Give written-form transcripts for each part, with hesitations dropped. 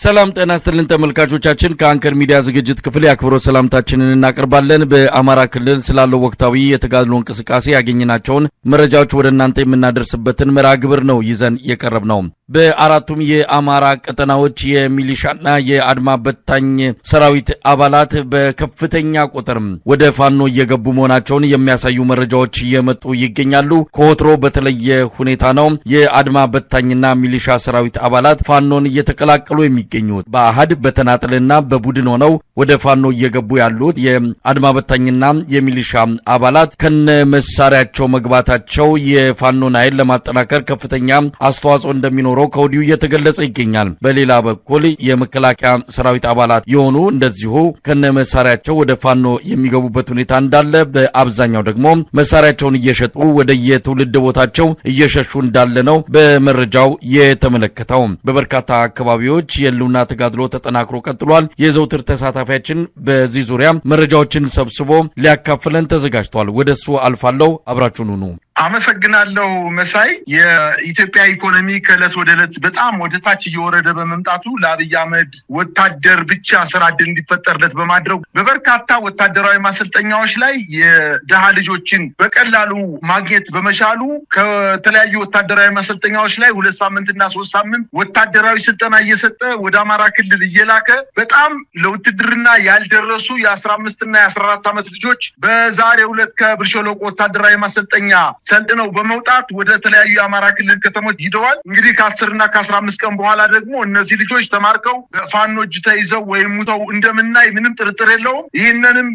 ሰላም ጤና ይስጥልን ተመልካቾቻችን ከአንከር ሚዲያ ዝግጅት ክፍል ያክብሮ ሰላምታችንን እናቀርባለን። በአማራ ክልል ስላለው ወቅታዊ የተጋድሎ እንቅስቃሴ ያገኘናቸውን መረጃዎች ወደ እናንተ የምናደርስበትን መርሃ ግብር ነው ይዘን የቀረብነው። በአራቱም የአማራ ቀጠናዎች የሚሊሻና የአድማ በታኝ ሰራዊት አባላት በከፍተኛ ቁጥር ወደ ፋኖ እየገቡ መሆናቸውን የሚያሳዩ መረጃዎች እየመጡ ይገኛሉ። ከወትሮ በተለየ ሁኔታ ነው የአድማ በታኝና ሚሊሻ ሰራዊት አባላት ፋኖን እየተቀላቀሉ የሚገኙት። በአሃድ በተናጠልና በቡድን ሆነው ወደ ፋኖ እየገቡ ያሉት የአድማ በታኝና የሚሊሻ አባላት ከነ መሳሪያቸው መግባታቸው የፋኖን ኃይል ለማጠናከር ከፍተኛ አስተዋጽኦ እንደሚኖረው ከወዲሁ እየተገለጸ ይገኛል። በሌላ በኩል የመከላከያ ሰራዊት አባላት የሆኑ እንደዚሁ ከነ መሳሪያቸው ወደ ፋኖ የሚገቡበት ሁኔታ እንዳለ፣ በአብዛኛው ደግሞ መሳሪያቸውን እየሸጡ ወደ የትውልድ ቦታቸው እየሸሹ እንዳለ ነው በመረጃው የተመለከተው። በበርካታ አካባቢዎች የህልውና ተጋድሎ ተጠናክሮ ቀጥሏል። የዘውትር ተሳታፊያችን በዚህ ዙሪያ መረጃዎችን ሰብስቦ ሊያካፍለን ተዘጋጅቷል። ወደሱ አልፋለሁ፣ አብራችሁን ሁኑ። አመሰግናለሁ መሳይ። የኢትዮጵያ ኢኮኖሚ ከዕለት ወደ ዕለት በጣም ወደ ታች እየወረደ በመምጣቱ ለአብይ አህመድ ወታደር ብቻ ስራ ዕድል እንዲፈጠርለት በማድረግ በበርካታ ወታደራዊ ማሰልጠኛዎች ላይ የደሃ ልጆችን በቀላሉ ማግኘት በመቻሉ ከተለያዩ ወታደራዊ ማሰልጠኛዎች ላይ 2 ሳምንትና 3 ሳምንት ወታደራዊ ስልጠና እየሰጠ ወደ አማራ ክልል እየላከ በጣም ለውትድርና ያልደረሱ የ15 እና የ14 ዓመት ልጆች በዛሬው ዕለት ከብር ሸለቆ ወታደራዊ ማሰልጠኛ ሰልጥነው በመውጣት ወደ ተለያዩ የአማራ ክልል ከተሞች ሂደዋል። እንግዲህ ከ10 እና ከ15 ቀን በኋላ ደግሞ እነዚህ ልጆች ተማርከው በፋኖ እጅ ተይዘው ወይም ሙተው እንደምናይ ምንም ጥርጥር የለውም። ይህንንም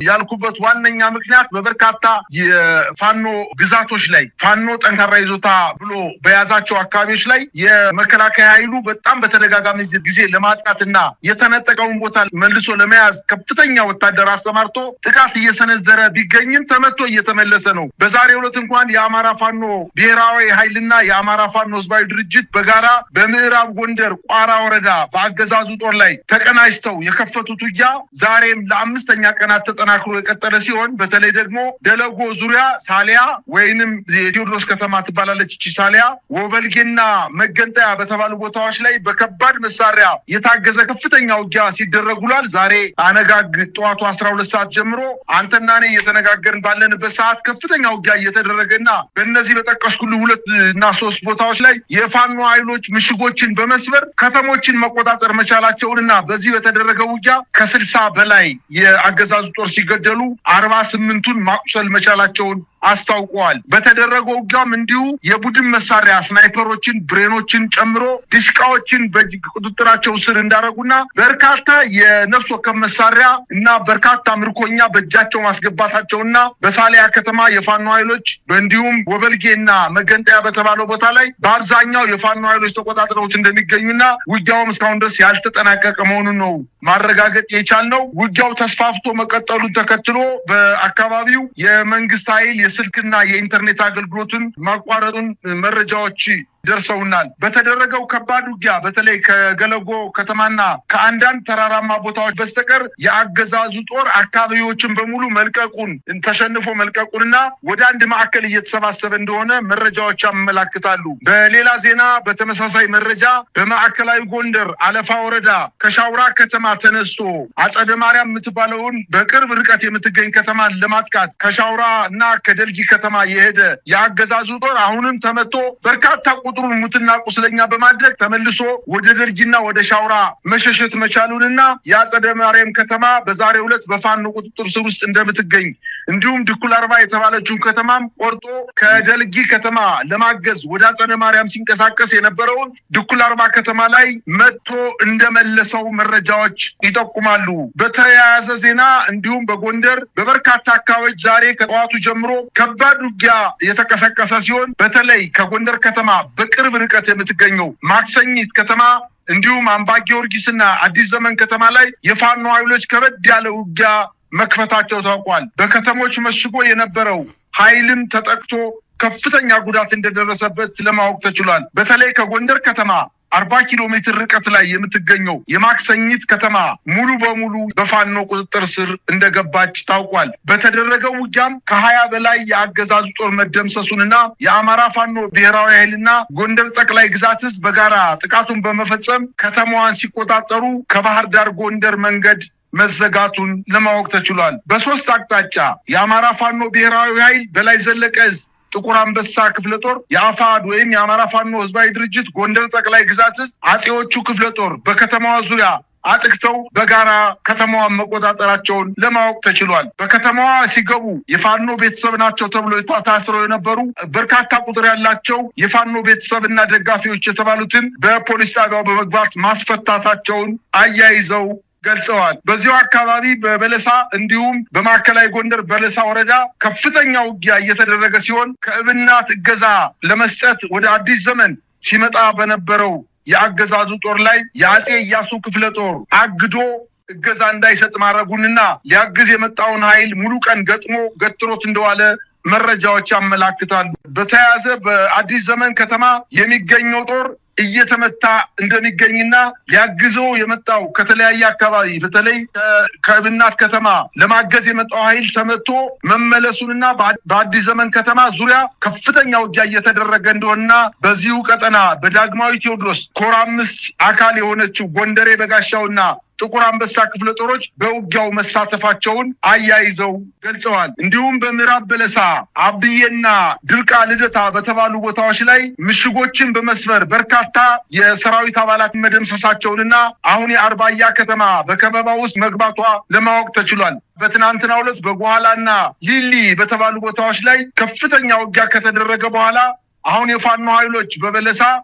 ያልኩበት ዋነኛ ምክንያት በበርካታ የፋኖ ግዛቶች ላይ ፋኖ ጠንካራ ይዞታ ብሎ በያዛቸው አካባቢዎች ላይ የመከላከያ ኃይሉ በጣም በተደጋጋሚ ጊዜ ለማጥቃትና የተነጠቀውን ቦታ መልሶ ለመያዝ ከፍተኛ ወታደር አሰማርቶ ጥቃት እየሰነዘረ ቢገኝም ተመቶ እየተመለሰ ነው። በዛሬው ዕለት እንኳን የአማራ ፋኖ ብሔራዊ ኃይልና የአማራ ፋኖ ህዝባዊ ድርጅት በጋራ በምዕራብ ጎንደር ቋራ ወረዳ በአገዛዙ ጦር ላይ ተቀናጅተው የከፈቱት ውጊያ ዛሬም ለ5ኛ ቀናት ተጠናክሮ የቀጠለ ሲሆን በተለይ ደግሞ ደለጎ ዙሪያ ሳሊያ ወይንም የቴዎድሮስ ከተማ ትባላለች እቺ ሳሊያ፣ ወበልጌና መገንጠያ በተባሉ ቦታዎች ላይ በከባድ መሳሪያ የታገዘ ከፍተኛ ውጊያ ሲደረጉላል። ዛሬ አነጋግ ጠዋቱ 12 ሰዓት ጀምሮ አንተና እኔ እየተነጋገርን ባለንበት ሰዓት ከፍተኛ ውጊያ እየተደረገና በእነዚህ በጠቀስኩልህ 2 እና 3 ቦታዎች ላይ የፋኖ ኃይሎች ምሽጎችን በመስበር ከተሞችን መቆጣጠር መቻላቸውንና በዚህ በተደረገው ውጊያ ከ60 በላይ የአገዛዙ ጦር ሲገደሉ 48ቱን ማቁሰል መቻላቸውን አስታውቀዋል። በተደረገው ውጊያም እንዲሁ የቡድን መሳሪያ ስናይፐሮችን፣ ብሬኖችን ጨምሮ ድሽቃዎችን በቁጥጥራቸው ስር እንዳረጉና በርካታ የነፍስ ወከፍ መሳሪያ እና በርካታ ምርኮኛ በእጃቸው ማስገባታቸውና በሳሊያ ከተማ የፋኖ ኃይሎች እንዲሁም ወበልጌና መገንጠያ በተባለው ቦታ ላይ በአብዛኛው የፋኖ ኃይሎች ተቆጣጥረውት እንደሚገኙና ውጊያውም እስካሁን ድረስ ያልተጠናቀቀ መሆኑን ነው ማረጋገጥ የቻልነው። ውጊያው ተስፋፍቶ መቀጠሉን ተከትሎ በአካባቢው የመንግስት ኃይል የስልክና የኢንተርኔት አገልግሎትን ማቋረጡን መረጃዎች ደርሰውናል። በተደረገው ከባድ ውጊያ በተለይ ከገለጎ ከተማና ከአንዳንድ ተራራማ ቦታዎች በስተቀር የአገዛዙ ጦር አካባቢዎችን በሙሉ መልቀቁን ተሸንፎ መልቀቁንና ወደ አንድ ማዕከል እየተሰባሰበ እንደሆነ መረጃዎች ያመላክታሉ። በሌላ ዜና በተመሳሳይ መረጃ በማዕከላዊ ጎንደር አለፋ ወረዳ ከሻውራ ከተማ ተነስቶ አጸደ ማርያም የምትባለውን በቅርብ ርቀት የምትገኝ ከተማን ለማጥቃት ከሻውራ እና ከደልጊ ከተማ የሄደ የአገዛዙ ጦር አሁንም ተመቶ በርካታ ቁጥሩን ሙትና ቁስለኛ በማድረግ ተመልሶ ወደ ደልጊና ወደ ሻውራ መሸሸት መቻሉንና የአጸደ ማርያም ከተማ በዛሬው ዕለት በፋኖ ቁጥጥር ስር ውስጥ እንደምትገኝ እንዲሁም ድኩል አርባ የተባለችውን ከተማም ቆርጦ ከደልጊ ከተማ ለማገዝ ወደ አጸደ ማርያም ሲንቀሳቀስ የነበረውን ድኩል አርባ ከተማ ላይ መጥቶ እንደመለሰው መረጃዎች ይጠቁማሉ። በተያያዘ ዜና እንዲሁም በጎንደር በበርካታ አካባቢዎች ዛሬ ከጠዋቱ ጀምሮ ከባድ ውጊያ የተቀሰቀሰ ሲሆን በተለይ ከጎንደር ከተማ በቅርብ ርቀት የምትገኘው ማክሰኝት ከተማ እንዲሁም አምባ ጊዮርጊስና አዲስ ዘመን ከተማ ላይ የፋኖ ኃይሎች ከበድ ያለ ውጊያ መክፈታቸው ታውቋል። በከተሞች መሽጎ የነበረው ኃይልም ተጠቅቶ ከፍተኛ ጉዳት እንደደረሰበት ለማወቅ ተችሏል። በተለይ ከጎንደር ከተማ 40 ኪሎ ሜትር ርቀት ላይ የምትገኘው የማክሰኝት ከተማ ሙሉ በሙሉ በፋኖ ቁጥጥር ስር እንደገባች ታውቋል። በተደረገው ውጊያም ከ20 በላይ የአገዛዙ ጦር መደምሰሱንና የአማራ ፋኖ ብሔራዊ ኃይልና ጎንደር ጠቅላይ ግዛት ህዝብ በጋራ ጥቃቱን በመፈጸም ከተማዋን ሲቆጣጠሩ ከባህር ዳር ጎንደር መንገድ መዘጋቱን ለማወቅ ተችሏል። በሶስት አቅጣጫ የአማራ ፋኖ ብሔራዊ ኃይል በላይ ዘለቀ ዕዝ ጥቁር አንበሳ ክፍለ ጦር፣ የአፋድ ወይም የአማራ ፋኖ ህዝባዊ ድርጅት ጎንደር ጠቅላይ ግዛት ዕዝ አጼዎቹ ክፍለ ጦር በከተማዋ ዙሪያ አጥቅተው በጋራ ከተማዋን መቆጣጠራቸውን ለማወቅ ተችሏል። በከተማዋ ሲገቡ የፋኖ ቤተሰብ ናቸው ተብሎ ታስረው የነበሩ በርካታ ቁጥር ያላቸው የፋኖ ቤተሰብና ደጋፊዎች የተባሉትን በፖሊስ ጣቢያው በመግባት ማስፈታታቸውን አያይዘው ገልጸዋል። በዚሁ አካባቢ በበለሳ እንዲሁም በማዕከላዊ ጎንደር በለሳ ወረዳ ከፍተኛ ውጊያ እየተደረገ ሲሆን ከእብናት እገዛ ለመስጠት ወደ አዲስ ዘመን ሲመጣ በነበረው የአገዛዙ ጦር ላይ የአጼ ኢያሱ ክፍለ ጦር አግዶ እገዛ እንዳይሰጥ ማድረጉንና ሊያግዝ የመጣውን ኃይል ሙሉ ቀን ገጥሮት እንደዋለ መረጃዎች ያመላክታሉ። በተያያዘ በአዲስ ዘመን ከተማ የሚገኘው ጦር እየተመታ እንደሚገኝና ሊያግዘው የመጣው ከተለያየ አካባቢ በተለይ ከእብናት ከተማ ለማገዝ የመጣው ኃይል ተመቶ መመለሱንና በአዲስ ዘመን ከተማ ዙሪያ ከፍተኛ ውጊያ እየተደረገ እንደሆነና በዚሁ ቀጠና በዳግማዊ ቴዎድሮስ ኮር 5 አካል የሆነችው ጎንደሬ በጋሻውና ጥቁር አንበሳ ክፍለ ጦሮች በውጊያው መሳተፋቸውን አያይዘው ገልጸዋል። እንዲሁም በምዕራብ በለሳ አብዬና ድርቃ ልደታ በተባሉ ቦታዎች ላይ ምሽጎችን በመስበር በርካታ የሰራዊት አባላት መደምሰሳቸውንና አሁን የአርባያ ከተማ በከበባ ውስጥ መግባቷ ለማወቅ ተችሏል። በትናንትናው ዕለት በጓላና ሊሊ በተባሉ ቦታዎች ላይ ከፍተኛ ውጊያ ከተደረገ በኋላ አሁን የፋኖ ኃይሎች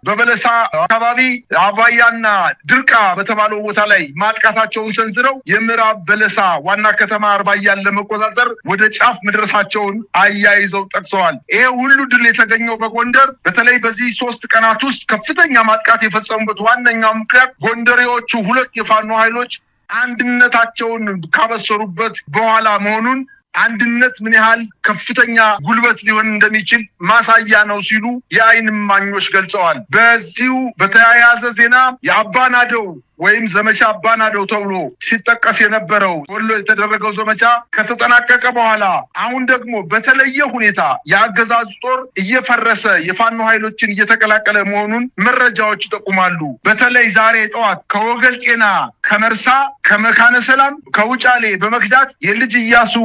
በበለሳ አካባቢ አባያና ድርቃ በተባለው ቦታ ላይ ማጥቃታቸውን ሰንዝረው የምዕራብ በለሳ ዋና ከተማ አርባያን ለመቆጣጠር ወደ ጫፍ መድረሳቸውን አያይዘው ጠቅሰዋል። ይሄ ሁሉ ድል የተገኘው በጎንደር በተለይ በዚህ 3 ቀናት ውስጥ ከፍተኛ ማጥቃት የፈጸሙበት ዋነኛው ምክንያት ጎንደሬዎቹ ሁለት የፋኖ ኃይሎች አንድነታቸውን ካበሰሩበት በኋላ መሆኑን አንድነት ምን ያህል ከፍተኛ ጉልበት ሊሆን እንደሚችል ማሳያ ነው ሲሉ የዓይን እማኞች ገልጸዋል። በዚሁ በተያያዘ ዜና የአባናደው ወይም ዘመቻ አባናደው ተብሎ ሲጠቀስ የነበረው ወሎ የተደረገው ዘመቻ ከተጠናቀቀ በኋላ አሁን ደግሞ በተለየ ሁኔታ የአገዛዙ ጦር እየፈረሰ የፋኖ ኃይሎችን እየተቀላቀለ መሆኑን መረጃዎች ይጠቁማሉ። በተለይ ዛሬ ጠዋት ከወገል ጤና፣ ከመርሳ፣ ከመካነ ሰላም፣ ከውጫሌ በመክዳት የልጅ ኢያሱ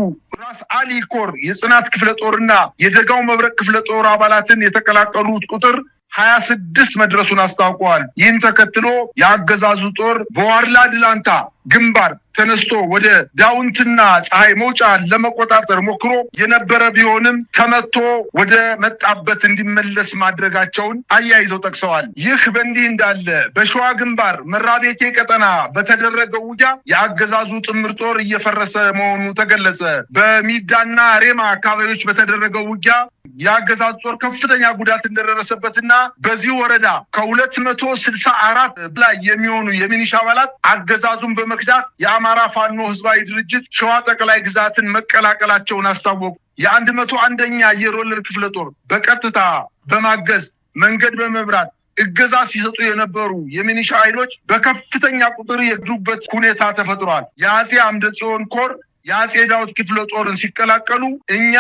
ራስ አሊ ኮር የጽናት ክፍለ ጦርና የደጋው መብረቅ ክፍለ ጦር አባላትን የተቀላቀሉት ቁጥር 26 መድረሱን አስታውቀዋል። ይህን ተከትሎ የአገዛዙ ጦር በዋርላ ድላንታ ግንባር ተነስቶ ወደ ዳውንትና ፀሐይ መውጫ ለመቆጣጠር ሞክሮ የነበረ ቢሆንም ተመቶ ወደ መጣበት እንዲመለስ ማድረጋቸውን አያይዘው ጠቅሰዋል። ይህ በእንዲህ እንዳለ በሸዋ ግንባር መራቤቴ ቀጠና በተደረገው ውጊያ የአገዛዙ ጥምር ጦር እየፈረሰ መሆኑ ተገለጸ። በሚዳና ሬማ አካባቢዎች በተደረገው ውጊያ የአገዛዙ ጦር ከፍተኛ ጉዳት እንደደረሰበትና በዚህ ወረዳ ከ264 በላይ የሚሆኑ የሚኒሻ አባላት አገዛዙን በመክዳት የአማራ ፋኖ ህዝባዊ ድርጅት ሸዋ ጠቅላይ ግዛትን መቀላቀላቸውን አስታወቁ። የ101ኛ አየር ወለድ ክፍለ ጦር በቀጥታ በማገዝ መንገድ በመብራት እገዛ ሲሰጡ የነበሩ የሚኒሻ ኃይሎች በከፍተኛ ቁጥር የገዱበት ሁኔታ ተፈጥሯል። የአጼ አምደ ጽዮን ኮር የአጼ ዳውድ ክፍለ ጦርን ሲቀላቀሉ እኛ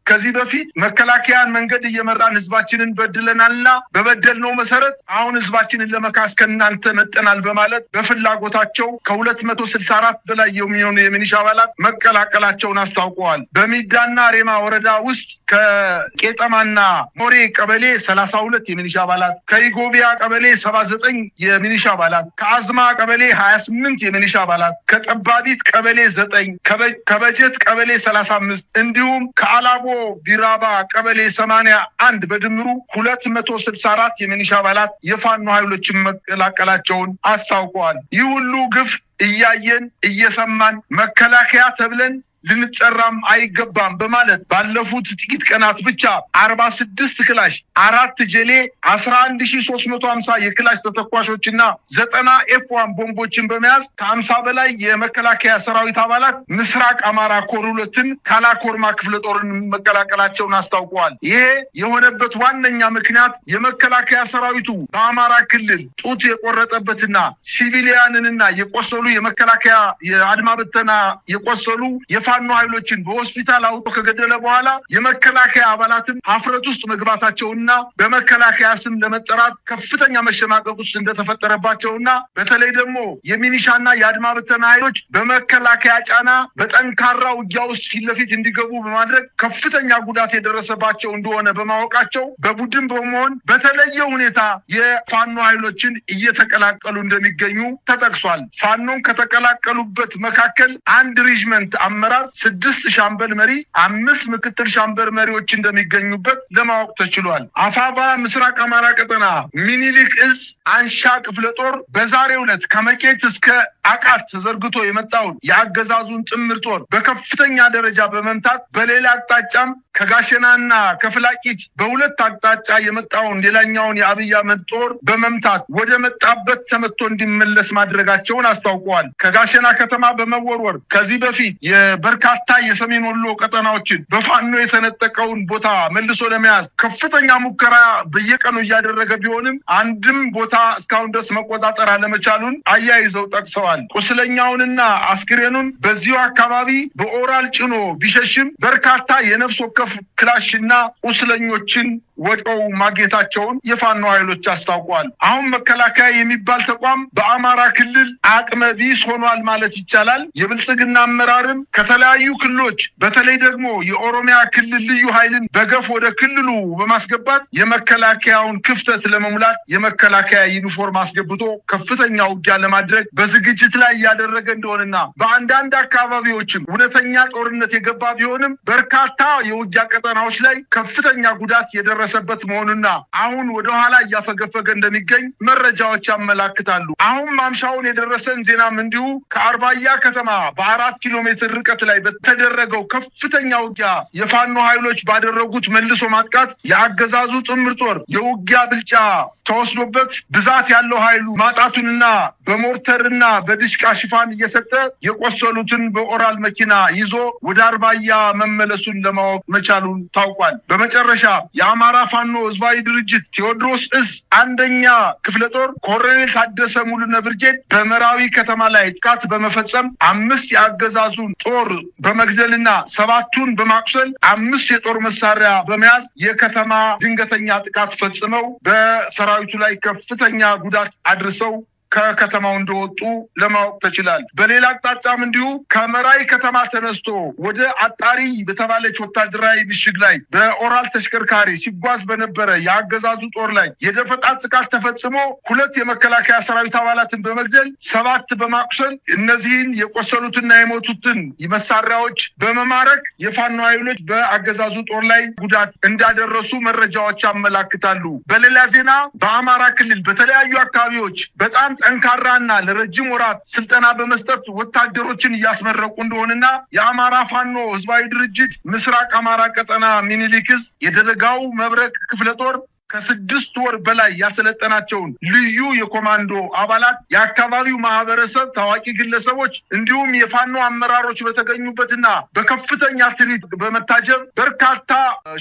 ከዚህ በፊት መከላከያን መንገድ እየመራን ህዝባችንን በድለናልና በበደልነው መሰረት አሁን ህዝባችንን ለመካስ ከእናንተ መጠናል በማለት በፍላጎታቸው ከ264 በላይ የሚሆኑ የሚኒሻ አባላት መቀላቀላቸውን አስታውቀዋል። በሚዳና ሬማ ወረዳ ውስጥ ከቄጠማና ሞሬ ቀበሌ 32 የሚኒሻ አባላት፣ ከኢጎቢያ ቀበሌ 79 የሚኒሻ አባላት፣ ከአዝማ ቀበሌ 28 የሚኒሻ አባላት፣ ከጠባቢት ቀበሌ 9፣ ከበጀት ቀበሌ 35 እንዲሁም ከአላቦ ቢራባ ቀበሌ 81 በድምሩ 264 የሚኒሻ አባላት የፋኖ ኃይሎችን መቀላቀላቸውን አስታውቀዋል። ይህ ሁሉ ግፍ እያየን እየሰማን መከላከያ ተብለን ልንጠራም አይገባም በማለት ባለፉት ጥቂት ቀናት ብቻ 46 ክላሽ 4 ጄሌ 11350 የክላሽ ተተኳሾችና 90 F1 ቦምቦችን በመያዝ ከ50 በላይ የመከላከያ ሰራዊት አባላት ምስራቅ አማራ ኮር 2ን ካላኮርማ ክፍለ ጦርን መቀላቀላቸውን አስታውቀዋል። ይሄ የሆነበት ዋነኛ ምክንያት የመከላከያ ሰራዊቱ በአማራ ክልል ጡት የቆረጠበትና ሲቪሊያንንና የቆሰሉ የመከላከያ የአድማ በተና የቆሰሉ የፋኖ ኃይሎችን በሆስፒታል አውጥቶ ከገደለ በኋላ የመከላከያ አባላትን ሀፍረት ውስጥ መግባታቸውና በመከላከያ ስም ለመጠራት ከፍተኛ መሸማቀቅ ውስጥ እንደተፈጠረባቸውና በተለይ ደግሞ የሚኒሻና የአድማ በተና ኃይሎች በመከላከያ ጫና በጠንካራ ውጊያ ውስጥ ፊት ለፊት እንዲገቡ በማድረግ ከፍተኛ ጉዳት የደረሰባቸው እንደሆነ በማወቃቸው በቡድን በመሆን በተለየ ሁኔታ የፋኖ ኃይሎችን እየተቀላቀሉ እንደሚገኙ ተጠቅሷል። ፋኖን ከተቀላቀሉበት መካከል አንድ ሪጅመንት አመራር 6 ሻምበል መሪ 5 ምክትል ሻምበል መሪዎች እንደሚገኙበት ለማወቅ ተችሏል። አፋባ ምስራቅ አማራ ቀጠና ሚኒሊክ እዝ አንሻ ክፍለ ጦር በዛሬው ዕለት ከመቄት እስከ አቃት ተዘርግቶ የመጣውን የአገዛዙን ጥምር ጦር በከፍተኛ ደረጃ በመምታት በሌላ አቅጣጫም ከጋሸናና ከፍላቂት በሁለት አቅጣጫ የመጣውን ሌላኛውን የአብይ አህመድ ጦር በመምታት ወደ መጣበት ተመቶ እንዲመለስ ማድረጋቸውን አስታውቀዋል። ከጋሸና ከተማ በመወርወር ከዚህ በፊት የበርካታ የሰሜን ወሎ ቀጠናዎችን በፋኖ የተነጠቀውን ቦታ መልሶ ለመያዝ ከፍተኛ ሙከራ በየቀኑ እያደረገ ቢሆንም አንድም ቦታ እስካሁን ድረስ መቆጣጠር አለመቻሉን አያይዘው ጠቅሰዋል። ቁስለኛውንና አስክሬኑን በዚሁ አካባቢ በኦራል ጭኖ ቢሸሽም በርካታ የነፍስ ወከፍ ክላሽና ቁስለኞችን ወድቀው ማግኘታቸውን የፋኖ ኃይሎች አስታውቀዋል። አሁን መከላከያ የሚባል ተቋም በአማራ ክልል አቅመ ቢስ ሆኗል ማለት ይቻላል። የብልጽግና አመራርም ከተለያዩ ክልሎች በተለይ ደግሞ የኦሮሚያ ክልል ልዩ ኃይልን በገፍ ወደ ክልሉ በማስገባት የመከላከያውን ክፍተት ለመሙላት የመከላከያ ዩኒፎርም አስገብቶ ከፍተኛ ውጊያ ለማድረግ በዝግጅት ላይ ያደረገ እንደሆነና በአንዳንድ አካባቢዎችም እውነተኛ ጦርነት የገባ ቢሆንም በርካታ የውጊያ ቀጠናዎች ላይ ከፍተኛ ጉዳት የደረሰበት መሆኑና አሁን ወደ ኋላ እያፈገፈገ እንደሚገኝ መረጃዎች ያመላክታሉ። አሁን ማምሻውን የደረሰን ዜናም እንዲሁ ከአርባያ ከተማ በ4 ኪሎ ሜትር ርቀት ላይ በተደረገው ከፍተኛ ውጊያ የፋኖ ኃይሎች ባደረጉት መልሶ ማጥቃት የአገዛዙ ጥምር ጦር የውጊያ ብልጫ ተወስዶበት ብዛት ያለው ኃይሉ ማጣቱንና በሞርተርና በድሽቃ ሽፋን እየሰጠ የቆሰሉትን በኦራል መኪና ይዞ ወደ አርባያ መመለሱን ለማወቅ መቻሉን ታውቋል። በመጨረሻ የአማራ ፋኖ ህዝባዊ ድርጅት ቴዎድሮስ እዝ 1ኛ ክፍለ ጦር ኮሎኔል ታደሰ ሙሉነ ብርጌድ በመራዊ ከተማ ላይ ጥቃት በመፈጸም 5 የአገዛዙን ጦር በመግደልና 7ቱን በማቁሰል 5 የጦር መሳሪያ በመያዝ የከተማ ድንገተኛ ጥቃት ፈጽመው በሰራዊቱ ላይ ከፍተኛ ጉዳት አድርሰው ከከተማው እንደወጡ ለማወቅ ተችሏል። በሌላ አቅጣጫም እንዲሁ ከመራዊ ከተማ ተነስቶ ወደ አጣሪ በተባለች ወታደራዊ ምሽግ ላይ በኦራል ተሽከርካሪ ሲጓዝ በነበረ የአገዛዙ ጦር ላይ የደፈጣ ጥቃት ተፈጽሞ 2 የመከላከያ ሰራዊት አባላትን በመግደል 7 በማቁሰል እነዚህን የቆሰሉትና የሞቱትን መሳሪያዎች በመማረክ የፋኖ ኃይሎች በአገዛዙ ጦር ላይ ጉዳት እንዳደረሱ መረጃዎች ያመላክታሉ። በሌላ ዜና በአማራ ክልል በተለያዩ አካባቢዎች በጣም ጠንካራና ለረጅም ወራት ስልጠና በመስጠት ወታደሮችን እያስመረቁ እንደሆነና የአማራ ፋኖ ህዝባዊ ድርጅት ምስራቅ አማራ ቀጠና ሚኒሊክ እዝ የደረጋው መብረቅ ክፍለ ጦር ከ6 ወር በላይ ያሰለጠናቸውን ልዩ የኮማንዶ አባላት የአካባቢው ማህበረሰብ ታዋቂ ግለሰቦች እንዲሁም የፋኖ አመራሮች በተገኙበትና በከፍተኛ ትርኢት በመታጀብ በርካታ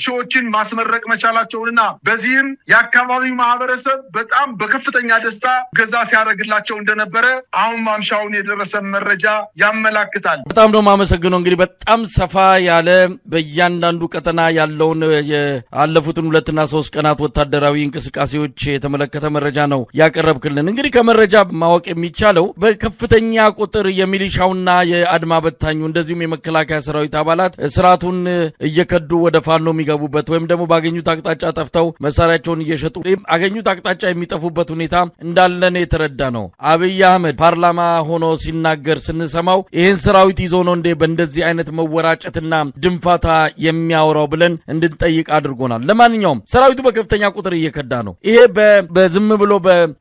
ሺዎችን ማስመረቅ መቻላቸውንና በዚህም የአካባቢው ማህበረሰብ በጣም በከፍተኛ ደስታ ገዛ ሲያደርግላቸው እንደነበረ አሁን ማምሻውን የደረሰ መረጃ ያመላክታል። በጣም ነው ማመሰግነው። እንግዲህ በጣም ሰፋ ያለ በእያንዳንዱ ቀጠና ያለውን ያለፉትን 2 እና 3 ቀናት ወታደራዊ እንቅስቃሴዎች የተመለከተ መረጃ ነው ያቀረብክልን። እንግዲህ ከመረጃ ማወቅ የሚቻለው በከፍተኛ ቁጥር የሚሊሻውና የአድማ በታኙ እንደዚሁም የመከላከያ ሰራዊት አባላት ስርዓቱን እየከዱ ወደ ፋኖ የሚገቡበት ወይም ደግሞ ባገኙት አቅጣጫ ጠፍተው መሳሪያቸውን እየሸጡ አገኙት አቅጣጫ የሚጠፉበት ሁኔታ እንዳለን የተረዳ ነው። አብይ አህመድ ፓርላማ ሆኖ ሲናገር ስንሰማው ይህን ሰራዊት ይዞ ነው እንዴ በእንደዚህ አይነት መወራጨትና ድንፋታ የሚያወራው ብለን እንድንጠይቅ አድርጎናል። ለማንኛውም ሰራዊቱ በከፍተኛ ከፍተኛ ቁጥር እየከዳ ነው። ይሄ በዝም ብሎ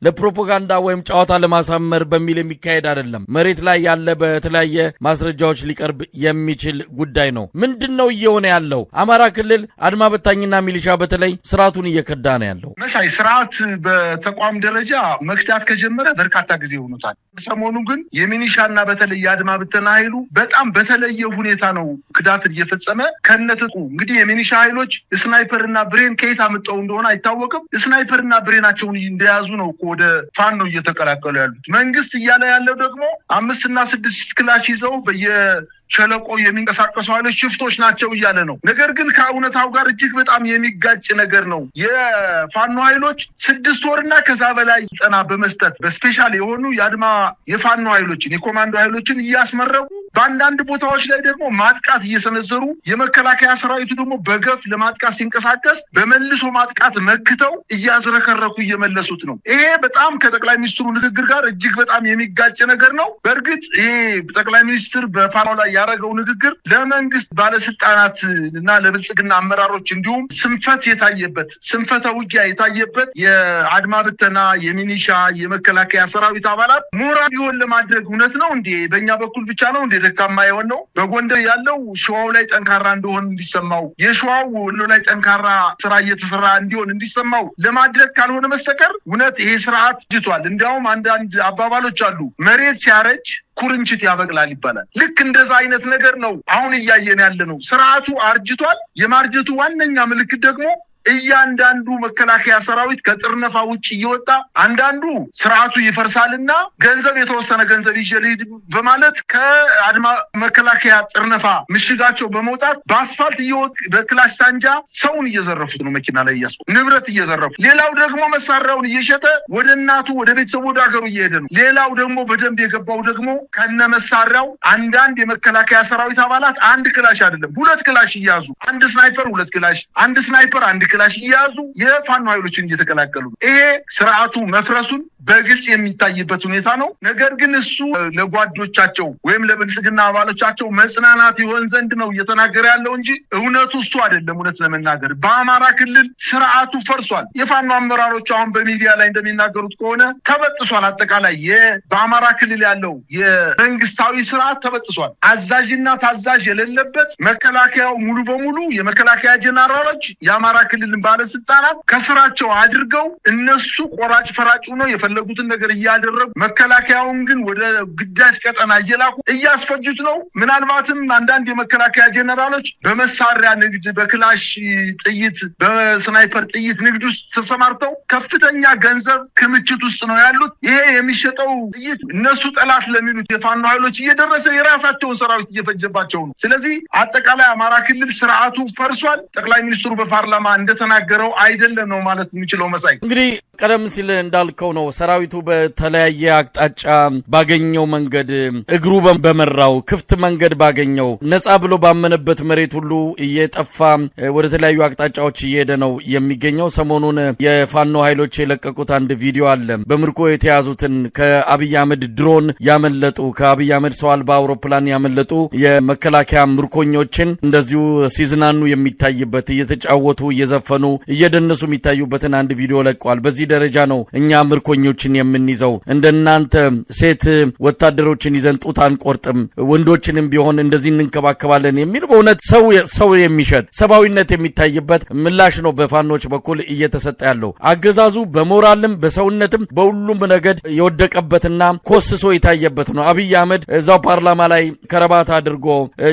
ለፕሮፓጋንዳ ወይም ጨዋታ ለማሳመር በሚል የሚካሄድ አይደለም። መሬት ላይ ያለ በተለያየ ማስረጃዎች ሊቀርብ የሚችል ጉዳይ ነው። ምንድነው እየሆነ ያለው? አማራ ክልል አድማ በታኝና ሚሊሻ በተለይ ስርዓቱን እየከዳ ነው ያለው። መሳይ ስርዓት በተቋም ደረጃ መክዳት ከጀመረ በርካታ ጊዜ ሆኖታል። ሰሞኑ ግን የሚሊሻና በተለይ የአድማ ብተና ኃይሉ በጣም በተለየ ሁኔታ ነው ክዳት እየፈጸመ ከነትቁ። እንግዲህ የሚሊሻ ኃይሎች ስናይፐርና ብሬን ከየት አመጣው እንደሆነ አይታወቅም። ስናይፐርና ብሬናቸውን እንደያዙ ነው ወደ ፋኖ እየተቀላቀሉ ያሉት። መንግስት እያለ ያለው ደግሞ 5 እና 6 ክላሽ ይዘው ሸለቆ የሚንቀሳቀሱ ኃይሎች ሽፍቶች ናቸው እያለ ነው። ነገር ግን ከእውነታው ጋር እጅግ በጣም የሚጋጭ ነገር ነው። የፋኖ ኃይሎች 6 ወርና ከዛ በላይ ጠና በመስጠት በስፔሻል የሆኑ የፋኖ ኃይሎችን የኮማንዶ ኃይሎችን እያስመረቁ በአንዳንድ ቦታዎች ላይ ደግሞ ማጥቃት እየሰነዘሩ የመከላከያ ሰራዊቱ ደግሞ በገፍ ለማጥቃት ሲንቀሳቀስ በመልሶ ማጥቃት መክተው እያዝረከረኩ እየመለሱት ነው። ይሄ በጣም ከጠቅላይ ሚኒስትሩ ንግግር ጋር እጅግ በጣም የሚጋጭ ነገር ነው። በእርግጥ ይሄ ጠቅላይ ሚኒስትር በፋኖ ላይ ያደረገው ንግግር ለመንግስት ባለስልጣናት እና ለብልጽግና አመራሮች እንዲሁም ስንፈተ ውጊያ የታየበት የአድማ ብተና የሚኒሻ የመከላከያ ሰራዊት አባላት ሞራል ይሆን ለማድረግ እውነት ነው እንዴ? በእኛ በኩል ብቻ ነው እንዴ ደካማ የሆን ነው? በጎንደር ያለው ሸዋው ላይ ጠንካራ እንደሆን እንዲሰማው የሸዋው ወሎ ላይ ጠንካራ ስራ እየተሰራ እንዲሆን እንዲሰማው ለማድረግ ካልሆነ መስተቀር እውነት ይሄ ስርዓት ጅቷል። እንዲያውም አንዳንድ አባባሎች አሉ፣ መሬት ሲያረጅ ኩርንችት ያበቅላል ይባላል። ልክ እንደዛ አይነት ነገር ነው አሁን እያየን ያለ ነው። ስርዓቱ አርጅቷል። የማርጀቱ ዋነኛ ምልክት ደግሞ እያንዳንዱ መከላከያ ሰራዊት ከጥርነፋ ውጭ እየወጣ አንዳንዱ ስርዓቱ ይፈርሳልና የተወሰነ ገንዘብ ይዤ በማለት ከአድማ መከላከያ ጥርነፋ ምሽጋቸው በመውጣት በአስፋልት እየወጡ በክላሽ ሳንጃ ሰውን እየዘረፉት ነው። መኪና ላይ ንብረት እየዘረፉ፣ ሌላው ደግሞ መሳሪያውን እየሸጠ ወደ እናቱ ወደ ቤተሰቡ ወደ ሀገሩ እየሄደ ነው። ሌላው ደግሞ በደንብ የገባው ደግሞ ከነ መሳሪያው አንዳንድ የመከላከያ ሰራዊት አባላት 1 ክላሽ አይደለም 2 ክላሽ እያዙ፣ 1 ስናይፐር 2 ክላሽ፣ 1 ስናይፐር 1 ክላሽ እያዙ የፋኖ ኃይሎችን እየተቀላቀሉ ነው። ይሄ ስርዓቱ መፍረሱን በግልጽ የሚታይበት ሁኔታ ነው። ነገር ግን እሱ ለጓዶቻቸው ወይም ለብልጽግና አባሎቻቸው መጽናናት ይሆን ዘንድ ነው እየተናገረ ያለው እንጂ እውነቱ እሱ አይደለም። እውነት ለመናገር በአማራ ክልል ስርዓቱ ፈርሷል። የፋኖ አመራሮች አሁን በሚዲያ ላይ እንደሚናገሩት ከሆነ ተበጥሷል። አጠቃላይ በአማራ ክልል ያለው የመንግስታዊ ስርዓት ተበጥሷል። አዛዥና ታዛዥ የሌለበት መከላከያው ሙሉ በሙሉ የመከላከያ ጀነራሎች የአማራ ክልልን ባለስልጣናት ከስራቸው አድርገው እነሱ ቆራጭ ፈራጭ ነው የፈለጉትን ነገር እያደረጉ መከላከያውን ግን ወደ ግዳጅ ቀጠና እየላኩ እያስፈጁት ነው። ምናልባትም አንዳንድ የመከላከያ ጀነራሎች በመሳሪያ ንግድ፣ በክላሽ ጥይት፣ በስናይፐር ጥይት ንግድ ውስጥ ተሰማርተው ከፍተኛ ገንዘብ ክምችት ውስጥ ነው ያሉት። ይሄ የሚሸጠው ጥይት እነሱ ጠላት ለሚሉት የፋኖ ኃይሎች እየደረሰ የራሳቸውን ሰራዊት እየፈጀባቸው ነው። ስለዚህ አጠቃላይ አማራ ክልል ስርዓቱ ፈርሷል። ጠቅላይ ሚኒስትሩ በፓርላማ እንደተናገረው አይደለም ነው ማለት የሚችለው። መሳይ እንግዲህ ቀደም ሲል እንዳልከው ነው ሰራዊቱ በተለያየ አቅጣጫ ባገኘው መንገድ እግሩ በመራው ክፍት መንገድ ባገኘው ነጻ ብሎ ባመነበት መሬት ሁሉ እየጠፋ ወደ ተለያዩ አቅጣጫዎች እየሄደ ነው የሚገኘው። ሰሞኑን የፋኖ ኃይሎች የለቀቁት አንድ ቪዲዮ አለ። በምርኮ የተያዙትን ከአብይ አህመድ ድሮን ያመለጡ ከአብይ አህመድ ሰው አልባ አውሮፕላን ያመለጡ የመከላከያ ምርኮኞችን እንደዚሁ ሲዝናኑ የሚታይበት እየተጫወቱ እየዘፈኑ እየደነሱ የሚታዩበትን አንድ ቪዲዮ ለቀዋል። በዚህ ደረጃ ነው እኛ ምርኮኞችን የምንይዘው። እንደናንተ ሴት ወታደሮችን ይዘን ጡት አንቆርጥም፣ ወንዶችንም ቢሆን እንደዚህ እንንከባከባለን የሚል በእውነት ሰው የሚሸጥ ሰብአዊነት የሚታይበት ምላሽ ነው በፋኖች በኩል እየተሰጠ ያለው። አገዛዙ በሞራልም በሰውነትም በሁሉም ነገድ የወደቀበትና ኮስሶ የታየበት ነው። አብይ አህመድ እዛው ፓርላማ ላይ ከረባት አድርጎ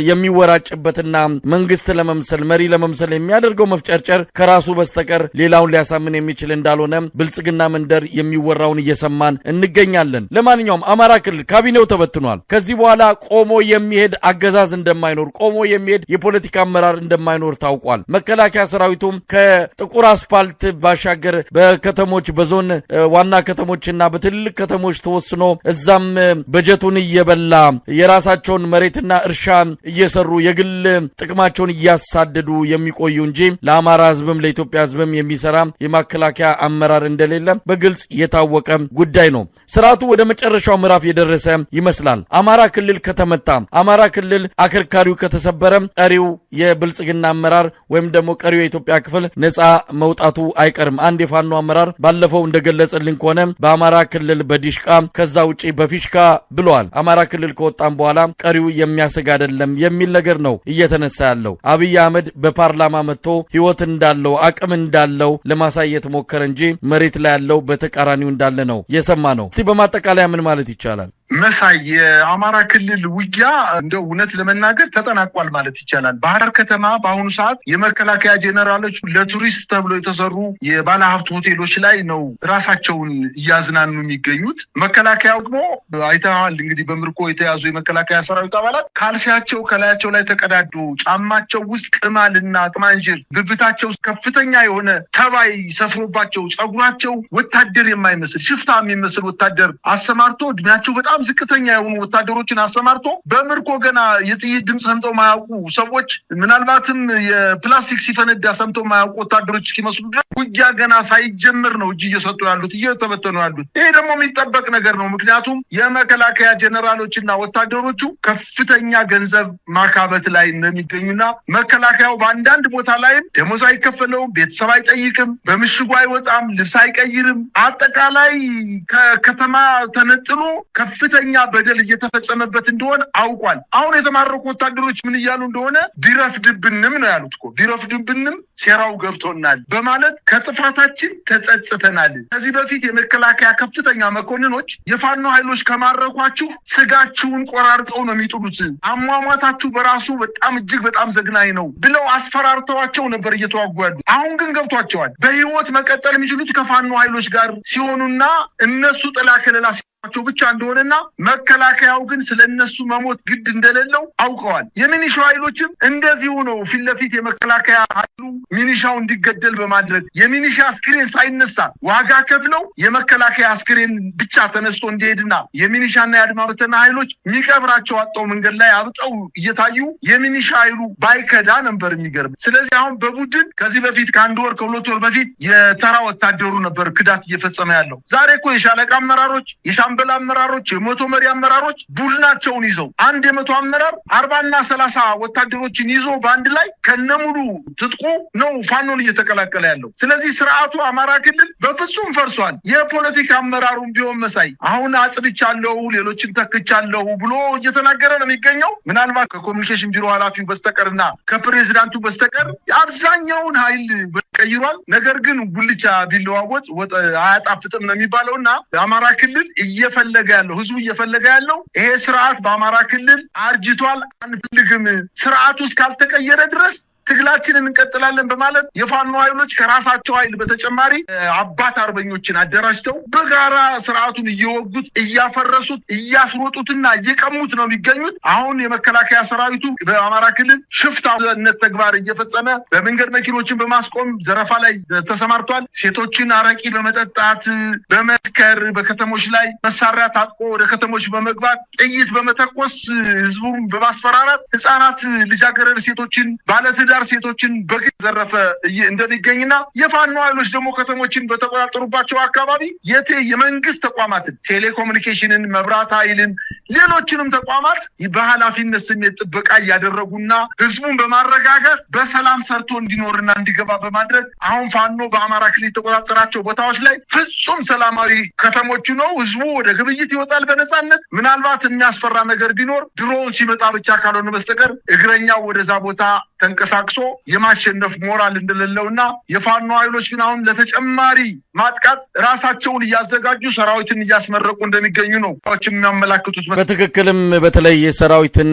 የሚወራጭበትና መንግስት ለመምሰል መሪ ለመምሰል የሚያደርገው መፍጨርጨር ከራሱ በስተቀር ሌላውን ሊያሳምን የሚችል እንዳልሆነ ብልጽግና መንደር የሚወራውን እየሰማን እንገኛለን። ለማንኛውም አማራ ክልል ካቢኔው ተበትኗል። ከዚህ በኋላ ቆሞ የሚሄድ አገዛዝ እንደማይኖር፣ ቆሞ የሚሄድ የፖለቲካ አመራር እንደማይኖር ታውቋል። መከላከያ ሰራዊቱም ከጥቁር አስፓልት ባሻገር በከተሞች በዞን ዋና ከተሞችና በትልልቅ ከተሞች ተወስኖ እዛም በጀቱን እየበላ የራሳቸውን መሬትና እርሻ እየሰሩ የግል ጥቅማቸውን እያሳደዱ የሚቆዩ እንጂ ለአማራ ህዝብ ህዝብም ለኢትዮጵያ ህዝብም የሚሰራ የመከላከያ አመራር እንደሌለ በግልጽ የታወቀ ጉዳይ ነው። ስርዓቱ ወደ መጨረሻው ምዕራፍ የደረሰ ይመስላል። አማራ ክልል ከተመታ፣ አማራ ክልል አከርካሪው ከተሰበረ ቀሪው የብልጽግና አመራር ወይም ደግሞ ቀሪው የኢትዮጵያ ክፍል ነፃ መውጣቱ አይቀርም። አንድ የፋኖ አመራር ባለፈው እንደገለጸልን ከሆነ በአማራ ክልል በዲሽቃ ከዛ ውጪ በፊሽካ ብለዋል። አማራ ክልል ከወጣም በኋላ ቀሪው የሚያሰጋ አይደለም የሚል ነገር ነው እየተነሳ ያለው። አብይ አህመድ በፓርላማ መጥቶ ህይወት እንዳለው አቅም እንዳለው ለማሳየት ሞከረ እንጂ መሬት ላይ ያለው በተቃራኒው እንዳለ ነው የሰማ ነው። እስቲ በማጠቃለያ ምን ማለት ይቻላል? መሳይ የአማራ ክልል ውጊያ እንደው እውነት ለመናገር ተጠናቋል ማለት ይቻላል። ባህር ከተማ በአሁኑ ሰዓት የመከላከያ ጄኔራሎች ለቱሪስት ተብሎ የተሰሩ የባለሀብት ሆቴሎች ላይ ነው ራሳቸውን እያዝናኑ የሚገኙት። መከላከያው ደግሞ አይተዋል እንግዲህ በምርኮ የተያዙ የመከላከያ ሰራዊት አባላት ካልሲያቸው ከላያቸው ላይ ተቀዳዶ ጫማቸው ውስጥ ቅማልና ቅማንጅር ብብታቸው ከፍተኛ የሆነ ተባይ ሰፍሮባቸው ጸጉራቸው ወታደር የማይመስል ሽፍታ የሚመስል ወታደር አሰማርቶ እድሜያቸው በጣም ዝቅተኛ የሆኑ ወታደሮችን አሰማርቶ በምርኮ ገና የጥይት ድምፅ ሰምተው ማያውቁ ሰዎች ምናልባትም የፕላስቲክ ሲፈነዳ ሰምተው ማያውቁ ወታደሮች እስኪመስሉ ድረስ ውጊያ ገና ሳይጀምር ነው እጅ እየሰጡ ያሉት፣ እየተበተኑ ያሉት። ይሄ ደግሞ የሚጠበቅ ነገር ነው። ምክንያቱም የመከላከያ ጄኔራሎችና ወታደሮቹ ከፍተኛ ገንዘብ ማካበት ላይ እንደሚገኙና መከላከያው በአንዳንድ ቦታ ላይም ደሞዝ አይከፈለውም፣ ቤተሰብ አይጠይቅም፣ በምሽጉ አይወጣም፣ ልብስ አይቀይርም። አጠቃላይ ከከተማ ተነጥሎ ከፍተኛ በደል እየተፈጸመበት እንደሆነ አውቋል። አሁን የተማረኩ ወታደሮች ምን እያሉ እንደሆነ ቢረፍድብንም ነው ያሉት እኮ ቢረፍድብንም ሴራው ገብቶናል በማለት ከጥፋታችን ተጸጽተናል። ከዚህ በፊት የመከላከያ ከፍተኛ መኮንኖች የፋኖ ኃይሎች ከማረኳችሁ ስጋችሁን ቆራርጠው ነው የሚጥሉት፣ አሟሟታችሁ በራሱ በጣም እጅግ በጣም ዘግናኝ ነው ብለው አስፈራርተዋቸው ነበር እየተዋጉ ያሉት። አሁን ግን ገብቷቸዋል። በህይወት መቀጠል የሚችሉት ከፋኖ ኃይሎች ጋር ሲሆኑና እነሱ ጥላ ከለላ ቸው ብቻ እንደሆነና መከላከያው ግን ስለነሱ መሞት ግድ እንደሌለው አውቀዋል። የሚኒሻው ኃይሎችም እንደዚሁ ነው። ፊት ለፊት የመከላከያ ኃይሉ ሚኒሻው እንዲገደል በማድረግ የሚኒሻ አስክሬን ሳይነሳ ዋጋ ከፍለው የመከላከያ አስክሬን ብቻ ተነስቶ እንዲሄድና የሚኒሻና የአድማ በተና ኃይሎች የሚቀብራቸው አጣው መንገድ ላይ አብጠው እየታዩ የሚኒሻ ኃይሉ ባይከዳ ነበር የሚገርም። ስለዚህ አሁን በቡድን ከዚህ በፊት ከአንድ ወር ከሁለት ወር በፊት የተራ ወታደሩ ነበር ክዳት እየፈጸመ ያለው። ዛሬ እኮ የሻለቃ አመራሮች የሻምበል አመራሮች የመቶ መሪ አመራሮች ቡድናቸውን ይዘው አንድ የመቶ አመራር 40 እና 30 ወታደሮችን ይዞ በአንድ ላይ ከነሙሉ ትጥቁ ነው ፋኖን እየተቀላቀለ ያለው። ስለዚህ ስርዓቱ አማራ ክልል በፍጹም ፈርሷል። የፖለቲካ አመራሩም ቢሆን መሳይ አሁን አጽድቻለሁ ሌሎችን ተክቻለሁ ብሎ እየተናገረ ነው የሚገኘው። ምናልባት ከኮሚኒኬሽን ቢሮ ኃላፊው በስተቀርና ከፕሬዝዳንቱ በስተቀር አብዛኛውን ኃይል ቀይሯል። ነገር ግን ጉልቻ ቢለዋወጥ ወጥ አያጣፍጥም ነው የሚባለውና አማራ ክልል እየፈለገ ያለው ህዝቡ እየፈለገ ያለው ይሄ ስርዓት በአማራ ክልል አርጅቷል፣ አንፈልግም፣ ስርዓቱ እስካልተቀየረ ድረስ ትግላችንን እንቀጥላለን በማለት የፋኖ ኃይሎች ከራሳቸው ኃይል በተጨማሪ አባት አርበኞችን አደራጅተው በጋራ ስርዓቱን እየወጉት እያፈረሱት እያስሮጡትና እየቀሙት ነው የሚገኙት። አሁን የመከላከያ ሰራዊቱ በአማራ ክልል ሽፍታነት ተግባር እየፈጸመ በመንገድ መኪኖችን በማስቆም ዘረፋ ላይ ተሰማርቷል። ሴቶችን አረቂ በመጠጣት በመስከር በከተሞች ላይ መሳሪያ ታጥቆ ወደ ከተሞች በመግባት ጥይት በመተኮስ ህዝቡን በማስፈራራት ህጻናት ልጃገረድ ሴቶችን ባለትዳር ሴቶችን በግድ ዘረፈ እንደሚገኝና የፋኖ ኃይሎች ደግሞ ከተሞችን በተቆጣጠሩባቸው አካባቢ የመንግስት ተቋማትን ቴሌኮሙኒኬሽንን፣ መብራት ኃይልን፣ ሌሎችንም ተቋማት በኃላፊነት ስሜት ጥበቃ እያደረጉና ህዝቡን በማረጋጋት በሰላም ሰርቶ እንዲኖርና እንዲገባ በማድረግ አሁን ፋኖ በአማራ ክልል የተቆጣጠራቸው ቦታዎች ላይ ፍጹም ሰላማዊ ከተሞች ነው። ህዝቡ ወደ ግብይት ይወጣል በነጻነት። ምናልባት የሚያስፈራ ነገር ቢኖር ድሮን ሲመጣ ብቻ ካልሆነ በስተቀር እግረኛው ወደዛ ቦታ ተንቀሳቅሶ የማሸነፍ ሞራል እንደሌለውና የፋኖ ኃይሎች ግን አሁን ለተጨማሪ ማጥቃት ራሳቸውን እያዘጋጁ ሰራዊትን እያስመረቁ እንደሚገኙ ነው የሚያመላክቱት። በትክክልም በተለይ ሰራዊትን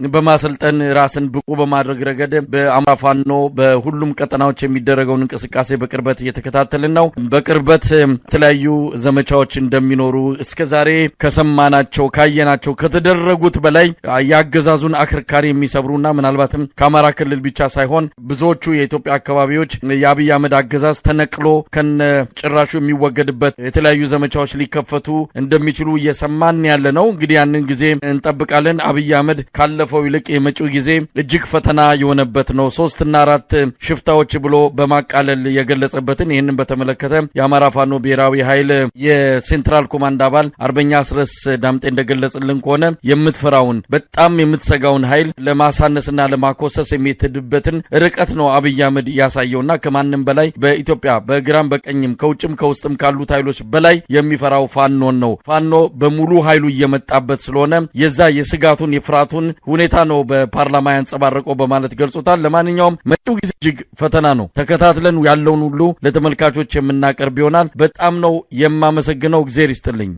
በማሰልጠን ራስን ብቁ በማድረግ ረገድ በአማራ ፋኖ በሁሉም ቀጠናዎች የሚደረገውን እንቅስቃሴ በቅርበት እየተከታተልን ነው። በቅርበት የተለያዩ ዘመቻዎች እንደሚኖሩ እስከዛሬ ከሰማናቸው ካየናቸው ከተደረጉት በላይ ያገዛዙን አከርካሪ የሚሰብሩና ምናልባትም ከአማራ ክልል ብቻ ሳይሆን ብዙዎቹ የኢትዮጵያ አካባቢዎች የአብይ አህመድ አገዛዝ ተነቅሎ ከነ ጭራሹ የሚወገድበት የተለያዩ ዘመቻዎች ሊከፈቱ እንደሚችሉ እየሰማን ያለ ነው። እንግዲህ ያንን ጊዜ እንጠብቃለን። አብይ አህመድ ካለፈው ይልቅ የመጪው ጊዜ እጅግ ፈተና የሆነበት ነው። 3 እና 4 ሽፍታዎች ብሎ በማቃለል የገለጸበትን ይህንን በተመለከተ የአማራ ፋኖ ብሔራዊ ኃይል የሴንትራል ኮማንድ አባል አርበኛ አስረስ ዳምጤ እንደገለጽልን ከሆነ የምትፈራውን በጣም የምትሰጋውን ኃይል ለማሳነስና ለማኮሰስ የሚትድበትን ርቀት ነው አብይ አህመድ ያሳየውና ከማንም በላይ በኢትዮጵያ በግራም በቀኝም ከውጭም ከውስጥም ካሉት ኃይሎች በላይ የሚፈራው ፋኖን ነው። ፋኖ በሙሉ ኃይሉ እየመጣበት ስለሆነ የዛ የስጋቱን የፍራቱን ሁኔታ ነው በፓርላማ ያንጸባረቀው በማለት ገልጾታል። ለማንኛውም መጪው ጊዜ እጅግ ፈተና ነው። ተከታትለን ያለውን ሁሉ ለተመልካቾች የምናቀርብ ይሆናል። በጣም ነው የማመሰግነው። እግዚአብሔር ይስጥልኝ።